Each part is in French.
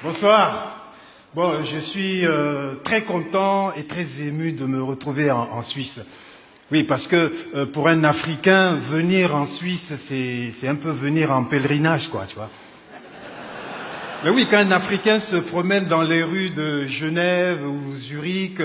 Bonsoir. Bon, je suis très content et très ému de me retrouver en Suisse. Oui, parce que pour un Africain, venir en Suisse, c'est un peu venir en pèlerinage, quoi, tu vois. Mais oui, quand un Africain se promène dans les rues de Genève ou Zurich,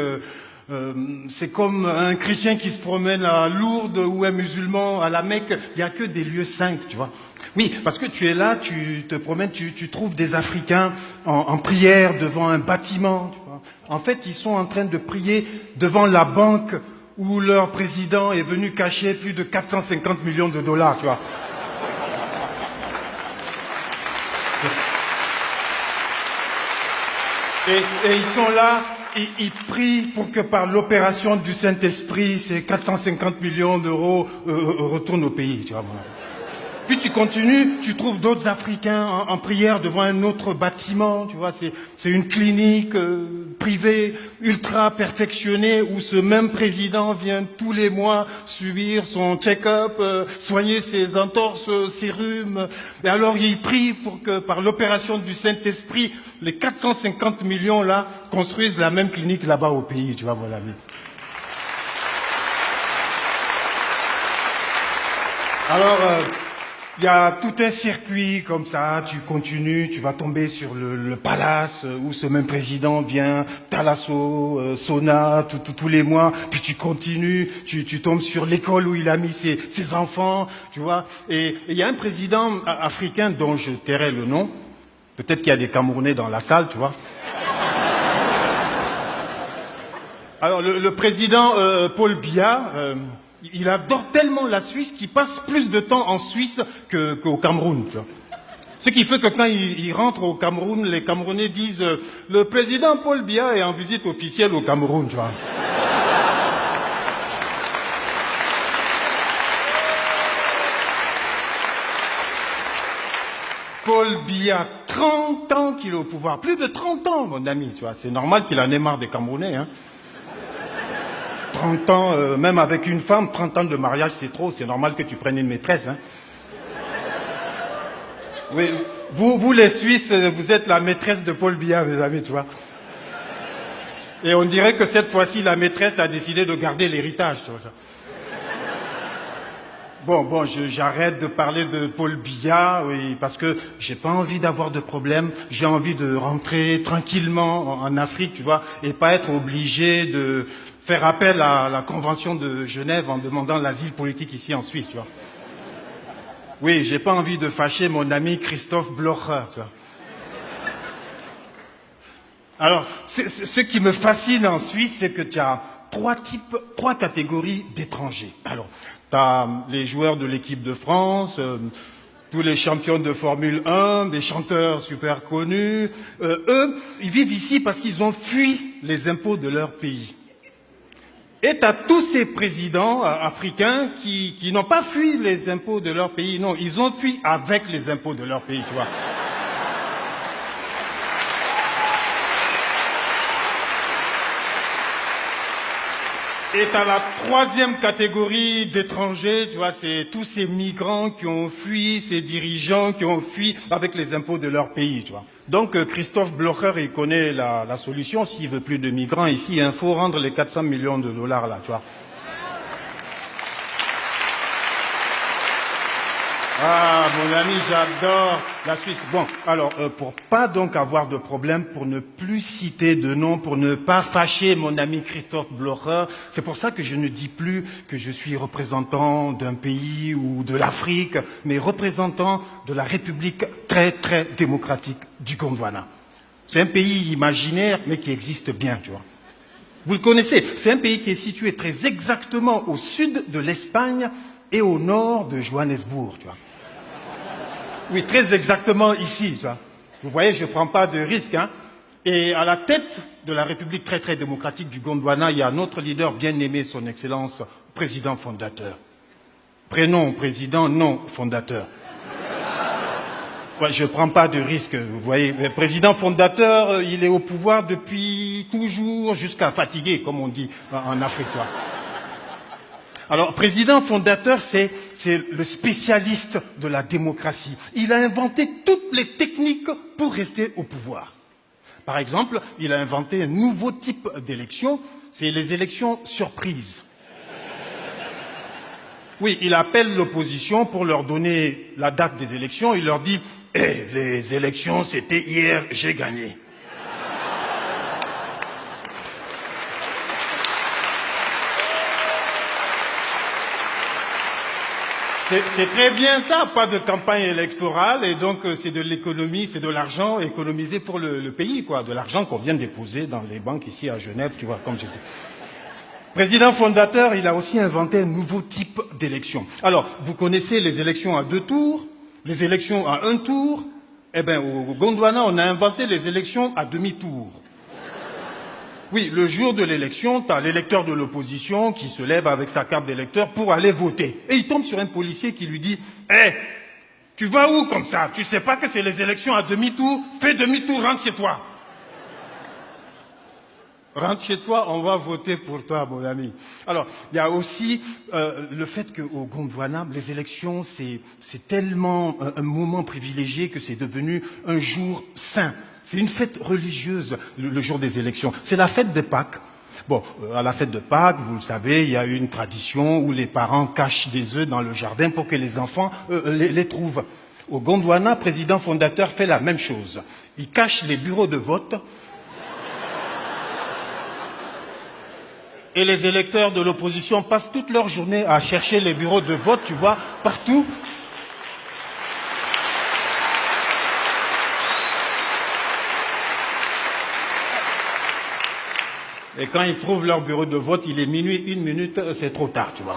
c'est comme un chrétien qui se promène à Lourdes ou un musulman à la Mecque. Il n'y a que des lieux saints, tu vois. Oui, parce que tu es là, tu te promènes, tu trouves des Africains en prière devant un bâtiment. Tu vois. En fait, ils sont en train de prier devant la banque où leur président est venu cacher plus de 450 millions de dollars, tu vois. Et ils sont là, ils prient pour que par l'opération du Saint-Esprit, ces 450 millions d'euros retournent au pays, tu vois. Voilà. Puis tu continues, tu trouves d'autres Africains en prière devant un autre bâtiment, tu vois, c'est une clinique privée ultra perfectionnée où ce même président vient tous les mois subir son check-up, soigner ses entorses, ses rhumes. Et alors il prie pour que par l'opération du Saint-Esprit, les 450 millions là construisent la même clinique là-bas au pays, tu vois, voilà. Alors, il y a tout un circuit comme ça, tu continues, tu vas tomber sur le palace où ce même président vient, Thalasso, Sona, tous les mois, puis tu continues, tu tombes sur l'école où il a mis ses enfants, tu vois. Et il y a un président africain dont je tairai le nom, peut-être qu'il y a des Camerounais dans la salle, tu vois. Alors le président Paul Biya... il adore tellement la Suisse qu'il passe plus de temps en Suisse qu'au Cameroun. Tu vois. Ce qui fait que quand il rentre au Cameroun, les Camerounais disent le président Paul Biya est en visite officielle au Cameroun. Tu vois. Paul Biya, 30 ans qu'il est au pouvoir. Plus de 30 ans, mon ami. Tu vois. C'est normal qu'il en ait marre des Camerounais. Hein. 30 ans, même avec une femme, 30 ans de mariage, c'est trop. C'est normal que tu prennes une maîtresse. Hein. Oui, vous les Suisses, vous êtes la maîtresse de Paul Biya, mes amis, tu vois. Et on dirait que cette fois-ci, la maîtresse a décidé de garder l'héritage, tu vois. Bon, j'arrête de parler de Paul Biya, oui, parce que j'ai pas envie d'avoir de problème. J'ai envie de rentrer tranquillement en Afrique, tu vois, et pas être obligé de faire appel à la Convention de Genève en demandant l'asile politique ici en Suisse, tu vois. Oui, j'ai pas envie de fâcher mon ami Christophe Blocher, tu vois. Alors, ce qui me fascine en Suisse, c'est que tu as trois catégories d'étrangers. Alors, tu as les joueurs de l'équipe de France, tous les champions de Formule 1, des chanteurs super connus. Eux, ils vivent ici parce qu'ils ont fui les impôts de leur pays. Et tu as tous ces présidents africains qui n'ont pas fui les impôts de leur pays. Non, ils ont fui avec les impôts de leur pays, tu vois. Et tu as la troisième catégorie d'étrangers, tu vois, c'est tous ces migrants qui ont fui, ces dirigeants qui ont fui avec les impôts de leur pays, tu vois. Donc Christophe Blocher, il connaît la solution. S'il veut plus de migrants ici, il faut rendre les 400 millions de dollars là, tu vois. Ah, mon ami, j'adore la Suisse. Bon, alors, pour pas donc avoir de problème, pour ne plus citer de nom, pour ne pas fâcher mon ami Christophe Blocher, c'est pour ça que je ne dis plus que je suis représentant d'un pays ou de l'Afrique, mais représentant de la République très, très démocratique du Gondwana. C'est un pays imaginaire, mais qui existe bien, tu vois. Vous le connaissez, c'est un pays qui est situé très exactement au sud de l'Espagne et au nord de Johannesburg, tu vois. Oui, très exactement ici, tu vois. Vous voyez, je ne prends pas de risque, hein. Et à la tête de la République très très démocratique du Gondwana, il y a notre leader bien aimé, son Excellence, président fondateur. Prénom président, nom fondateur. Ouais, je ne prends pas de risque, vous voyez. Le président fondateur, il est au pouvoir depuis toujours, jusqu'à fatiguer, comme on dit en Afrique, tu vois. Alors, président fondateur, c'est le spécialiste de la démocratie. Il a inventé toutes les techniques pour rester au pouvoir. Par exemple, il a inventé un nouveau type d'élection, c'est les élections surprises. Oui, il appelle l'opposition pour leur donner la date des élections. Il leur dit « Eh, les élections, c'était hier, j'ai gagné. » C'est très bien ça, pas de campagne électorale, et donc c'est de l'économie, c'est de l'argent économisé pour le pays, quoi, de l'argent qu'on vient déposer dans les banques ici à Genève, tu vois, comme j'étais. Président fondateur, il a aussi inventé un nouveau type d'élection. Alors, vous connaissez les élections à 2 tours, les élections à 1 tour. Eh bien, au Gondwana, on a inventé les élections à demi-tour. Oui, le jour de l'élection, tu as l'électeur de l'opposition qui se lève avec sa carte d'électeur pour aller voter. Et il tombe sur un policier qui lui dit « Eh, tu vas où comme ça? Tu sais pas que c'est les élections à demi-tour? Fais demi-tour, rentre chez toi. » Rentre chez toi, on va voter pour toi, mon ami. Alors, il y a aussi le fait qu'au Gondwana, les élections, c'est tellement un moment privilégié que c'est devenu un jour saint. C'est une fête religieuse, le jour des élections. C'est la fête de Pâques. Bon, à la fête de Pâques, vous le savez, il y a une tradition où les parents cachent des œufs dans le jardin pour que les enfants les trouvent. Au Gondwana, président fondateur fait la même chose. Il cache les bureaux de vote. Et les électeurs de l'opposition passent toute leur journée à chercher les bureaux de vote, tu vois, partout. Et quand ils trouvent leur bureau de vote, il est minuit, 1 minute, c'est trop tard, tu vois.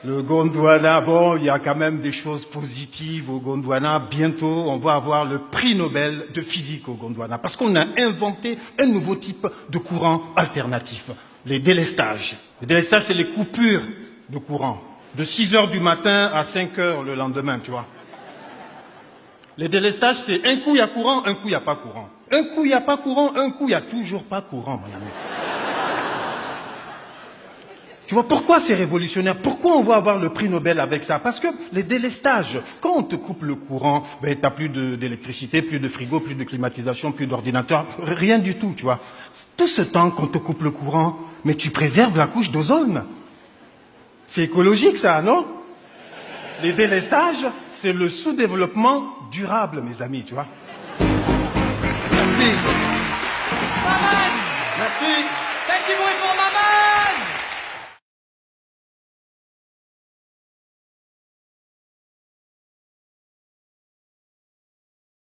Le Gondwana, bon, il y a quand même des choses positives au Gondwana. Bientôt, on va avoir le prix Nobel de physique au Gondwana. Parce qu'on a inventé un nouveau type de courant alternatif. Les délestages. Les délestages, c'est les coupures de courant. De 6 heures du matin à 5 heures le lendemain, tu vois. Les délestages, c'est un coup il y a courant, un coup il n'y a pas courant. Un coup il n'y a pas courant, un coup il n'y a toujours pas courant, mon ami. Tu vois, pourquoi c'est révolutionnaire? Pourquoi on va avoir le prix Nobel avec ça? Parce que les délestages, quand on te coupe le courant, ben, tu n'as plus d'électricité, plus de frigo, plus de climatisation, plus d'ordinateur, rien du tout, tu vois. Tout ce temps qu'on te coupe le courant, mais tu préserves la couche d'ozone. C'est écologique ça, non? Les délestages, c'est le sous-développement durable, mes amis, tu vois. Merci. Maman! Merci. Faites du bruit pour maman!